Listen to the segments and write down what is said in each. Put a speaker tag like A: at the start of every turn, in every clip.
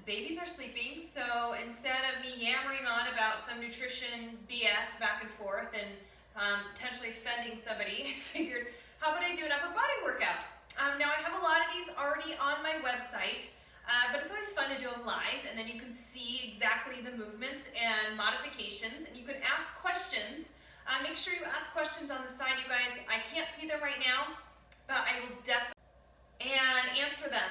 A: babies are sleeping, so instead of me yammering on about some nutrition BS back and forth and potentially offending somebody, I figured, how about I do an upper body workout? Now I have a lot of these already on my website, but it's always fun to do them live, and then you can see exactly the movements and modifications, and you can ask questions. Make sure you ask questions on the side, you guys. I can't see them right now, but I will definitely answer them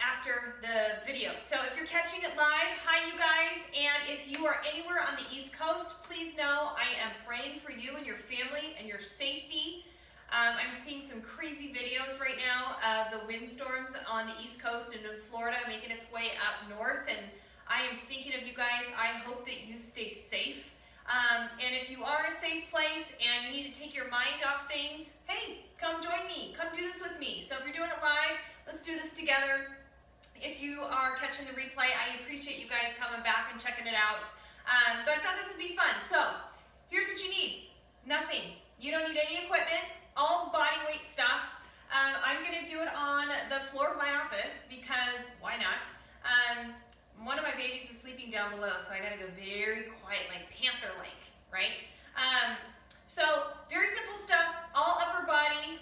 A: after the video. So if you're catching it live, hi you guys, and if you are anywhere on the East Coast, please know I am praying for you and your family and your safety. I'm seeing some crazy videos right now of the windstorms on the East Coast and in Florida making its way up north, and I am thinking of you guys. I hope that you stay safe. And if you are in a safe place and you need to take your mind off things, hey, come join me. Come do this with me. So if you're doing it live, let's do this together. If you are catching the replay, I appreciate you guys coming back and checking it out. But I thought this would be fun. So here's what you need. Nothing. You don't need any equipment. All body weight stuff. I'm going to do it on the floor of my office because why not? One of my babies is sleeping down below, so I got to go very quiet, like panther-like, right? So very simple stuff, all upper body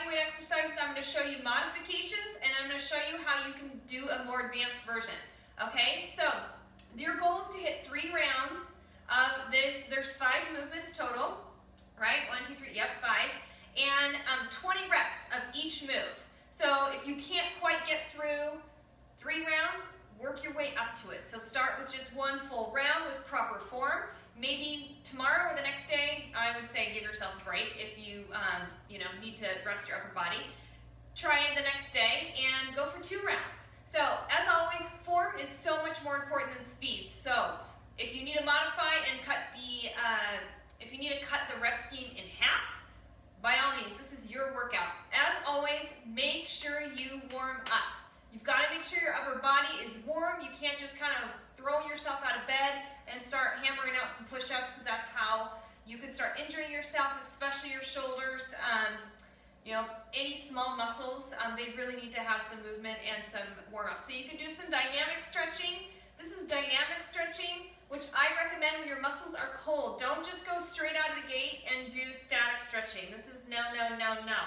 A: weight exercises. I'm going to show you modifications, and I'm going to show you how you can do a more advanced version. Okay, so your goal is to hit 3 rounds of this. There's 5 movements total, right? 1, 2, 3, yep, 5. And 20 reps of each move. So if you can't quite get through 3 rounds, work your way up to it. So start with just 1 full round with proper form. Maybe tomorrow or the next day, I would say give yourself a break if you need to rest your upper body. Try it the next day and go for 2 rounds. So as always, form is so much more important than speed. So if you need to modify and cut the rep scheme in half, by all means, this is your workout. As always, make sure you warm up. You've got to make sure your upper body is warm. You can't just kind of throw yourself out of bed and start hammering out some push-ups, because that's how you can start injuring yourself, especially your shoulders. Any small muscles, they really need to have some movement and some warm-up. So you can do some dynamic stretching. This is dynamic stretching, which I recommend when your muscles are cold. Don't just go straight out of the gate and do static stretching. This is no, no, no, no.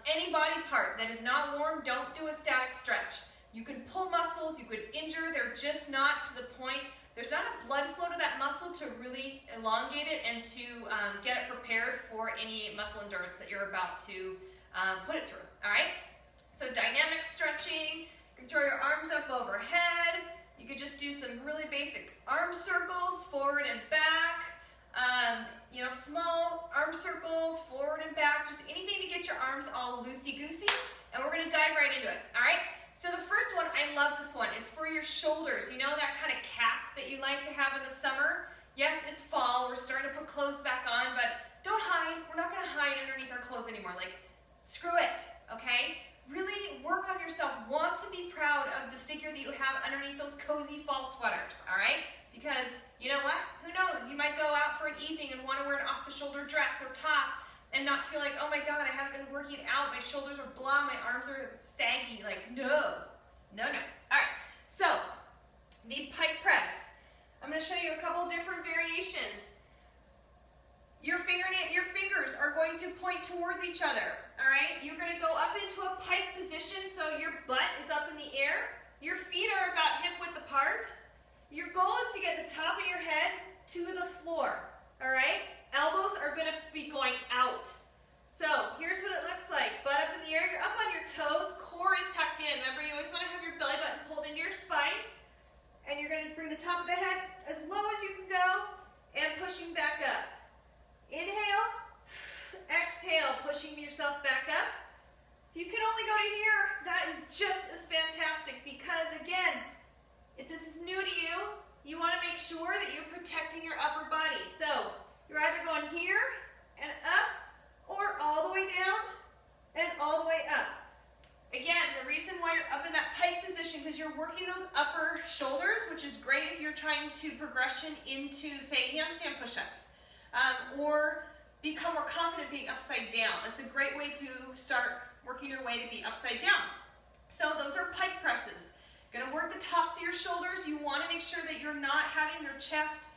A: Any body part that is not warm, don't do a static stretch. You can pull muscles, you could injure, they're just not to the point. There's not a blood flow to that muscle to really elongate it and to get it prepared for any muscle endurance that you're about to put it through, all right? So dynamic stretching, you can throw your arms up overhead. You could just do some really basic arm circles, forward and back. Small arm circles, forward and back, just anything to get your arms all loosey-goosey, and we're going to dive right into it, all right? So the first one, I love this one. It's for your shoulders. You know that kind of cap that you like to have in the summer? Yes, it's fall. We're starting to put clothes back on, but don't hide. We're not going to hide underneath our clothes anymore. Like, screw it, okay? Really work on yourself. Want to be proud of the figure that you have underneath those cozy fall sweaters, all right? Because you know what? Who knows? You might go out for an evening and want to wear an off-the-shoulder dress or top and not feel like, oh my God, I haven't been working out. My shoulders are blah, my arms are saggy. Like, no, no, no. All right, so the pike press. I'm going to show you a couple different variations. Your fingers are going to point towards each other, all right? You're going to go up into a pike position, so your butt is up in the air. Your feet are about hip-width apart. Your goal is to get the top of your head to the floor, all right? Elbows are going to be going out. So here's what it looks like. Butt up in the air, you're up on your toes, core is tucked in. Remember, you always want to have your belly button pulled into your spine. And you're going to bring the top of the head as low as you can go and pushing back up. Inhale, exhale, pushing yourself back up. If you can only go to here, that is just as fantastic, because again, if this is new to you, you want to make sure that you're protecting your upper body. So you're either going here and up, or all the way down and all the way up. Again, the reason why you're up in that pike position, because you're working those upper shoulders, which is great if you're trying to progression into, say, handstand push-ups, or become more confident being upside down. That's a great way to start working your way to be upside down. So those are pike presses. Gonna work the tops of your shoulders. You wanna make sure that you're not having your chest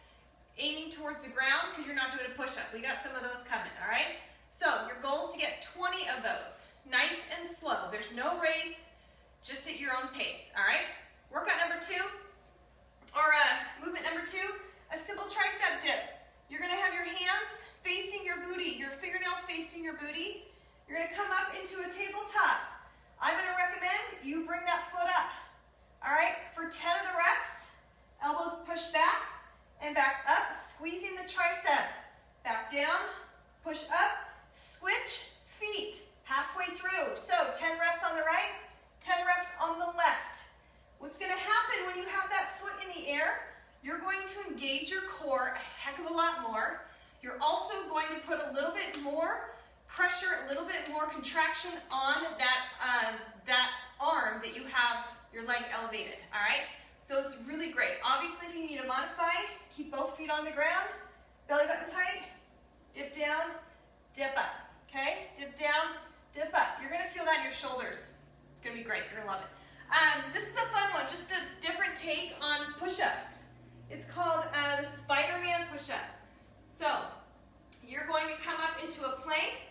A: aiming towards the ground because you're not doing a push-up. We got some of those coming, all right? So your goal is to get 20 of those. Nice and slow. There's no race, just at your own pace, all right? Workout number 2, or movement number 2, a simple tricep dip. You're gonna have your hands facing your booty, your fingernails facing your booty. You're gonna come up into a tabletop. I'm gonna recommend you bring that foot up, all right? For 10 of the reps, elbows push back and back up, squeezing the tricep. Back down, push up, switch, feet, halfway through. So 10 reps on the right, 10 reps on the left. What's gonna happen when you have that foot in the air, you're going to engage your core a heck of a lot more. You're also going to put a little bit more pressure, a little bit more contraction on that arm that you have your leg elevated, all right? So it's really great. Obviously, if you need to modify, keep both feet on the ground, belly button tight, dip down, dip up, okay? Dip down, dip up. You're gonna feel that in your shoulders. It's gonna be great, you're gonna love it. This is a fun one, just a different take on push-ups. It's called the Spider-Man push-up. So, you're going to come up into a plank.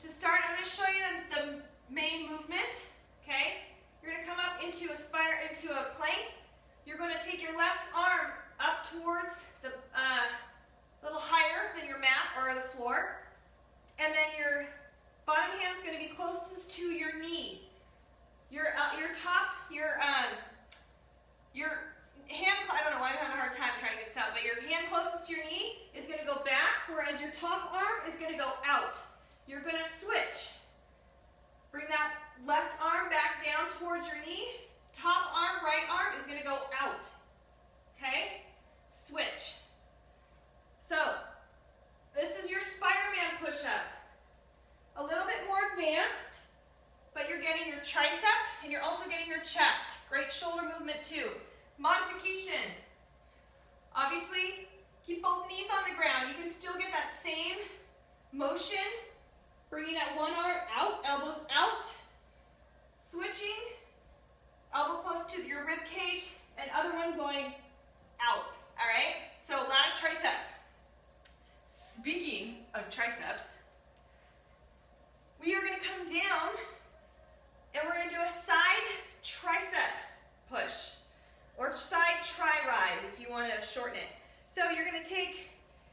A: To start, I'm gonna show you the main movement, okay? You're gonna come up into a plank. You're gonna take your left arm up towards the little higher than your mat or the floor. And then your bottom hand's gonna be closest to your knee. Your hand, I don't know why I'm having a hard time trying to get this out, but your hand closest to your knee is gonna go back, whereas your top arm is gonna go out. You're gonna switch. Bring that left arm back down towards your knee. Top arm, right arm is gonna go out. Okay? Switch. So, this is your Spider-Man push-up. A little bit more advanced, but you're getting your tricep and you're also getting your chest. Great shoulder movement too. Modification. Obviously, keep both knees on the ground. You can still get that same motion. Bringing that one arm out, elbows out. Switching. Elbow close to your rib cage, and other one going out. All right? So a lot of triceps. Speaking of triceps, we are going to come down and we're going to do a side tricep push, or side tri-rise if you want to shorten it. So you're going to take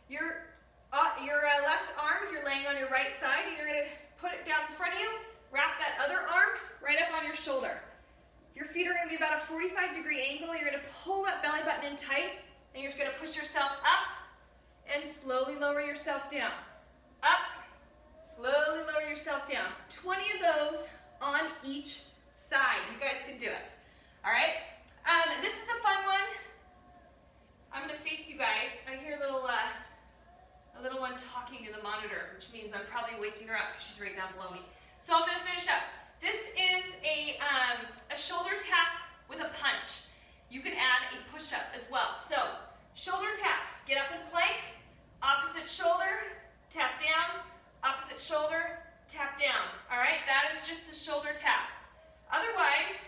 A: your left arm, if you're laying on your right side, and you're going to put it down in front of you, wrap that other arm right up on your shoulder. Your feet are going to be about a 45-degree angle. You're going to pull that belly button in tight, and you're just going to push yourself up and slowly lower yourself down. Up, slowly lower yourself down. 20 of those on each side. You guys can do it. All right? This is a fun one. I'm going to face you guys. I hear a little one talking to the monitor, which means I'm probably waking her up because she's right down below me. So I'm going to finish up. This is a shoulder tap with a punch. You can add a push-up as well. So, shoulder tap, get up and plank, opposite shoulder, tap down, opposite shoulder, tap down. All right, that is just a shoulder tap. Otherwise,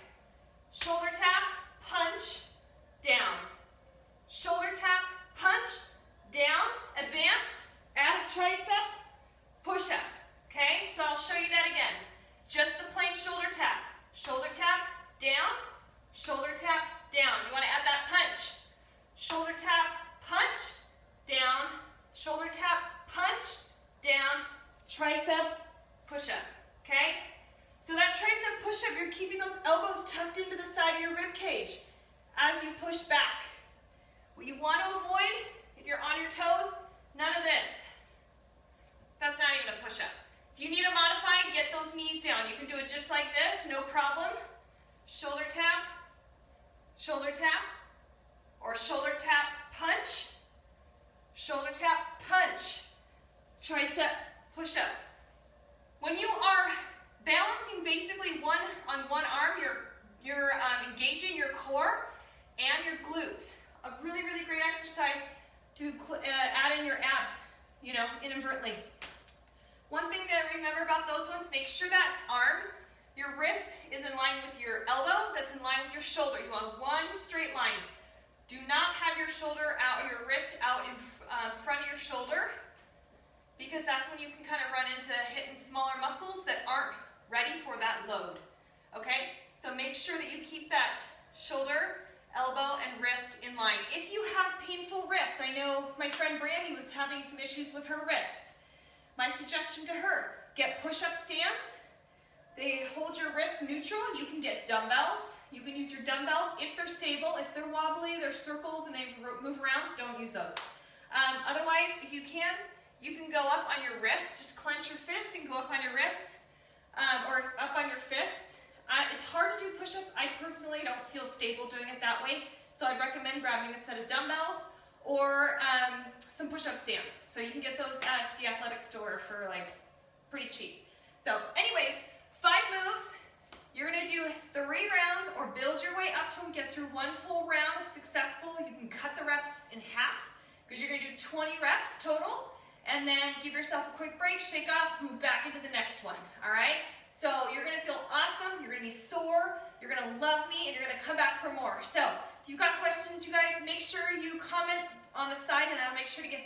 A: shoulder tap, punch, down. Shoulder tap, punch, down, advanced, add a tricep, push-up. Okay, so I'll show you that again. Just the plain shoulder tap, down, shoulder tap, down. You want to add that punch. Shoulder tap, punch, down, shoulder tap, punch, down, tricep, push-up, okay? So that tricep push-up, you're keeping those elbows tucked into the side of your rib cage as you push back. What you want to avoid, if you're on your toes, none of this. That's not even a push-up. If you need to modify, get those knees down. You can do it just like this, no problem. Shoulder tap, or shoulder tap, punch, tricep, push-up. When you are balancing basically on one arm, you're engaging your core and your glutes. A really, really great exercise to add in your abs, inadvertently. One thing to remember about those ones, make sure that arm your wrist is in line with your elbow, that's in line with your shoulder. You want one straight line. Do not have your shoulder out, your wrist out in front of your shoulder, because that's when you can kind of run into hitting smaller muscles that aren't ready for that load. Okay? So make sure that you keep that shoulder, elbow, and wrist in line. If you have painful wrists, I know my friend Brandy was having some issues with her wrists. My suggestion to her, get push-up stands. They hold your wrist neutral. You can get dumbbells. You can use your dumbbells if they're stable. If they're wobbly, they're circles and they move around, don't use those. Otherwise, if you can go up on your wrist. Just clench your fist and go up on your wrist or up on your fist. It's hard to do push-ups. I personally don't feel stable doing it that way, so I'd recommend grabbing a set of dumbbells or some push-up stands. So you can get those at the athletic store for like pretty cheap. So anyways, 5 moves. You're going to do 3 rounds or build your way up to them. Get through 1 full round of successful. You can cut the reps in half because you're going to do 20 reps total. And then give yourself a quick break, shake off, move back into the next one. All right? So you're going to feel awesome. You're going to be sore. You're going to love me. And you're going to come back for more. So if you've got questions, you guys, make sure you comment on the side and I'll make sure to get back.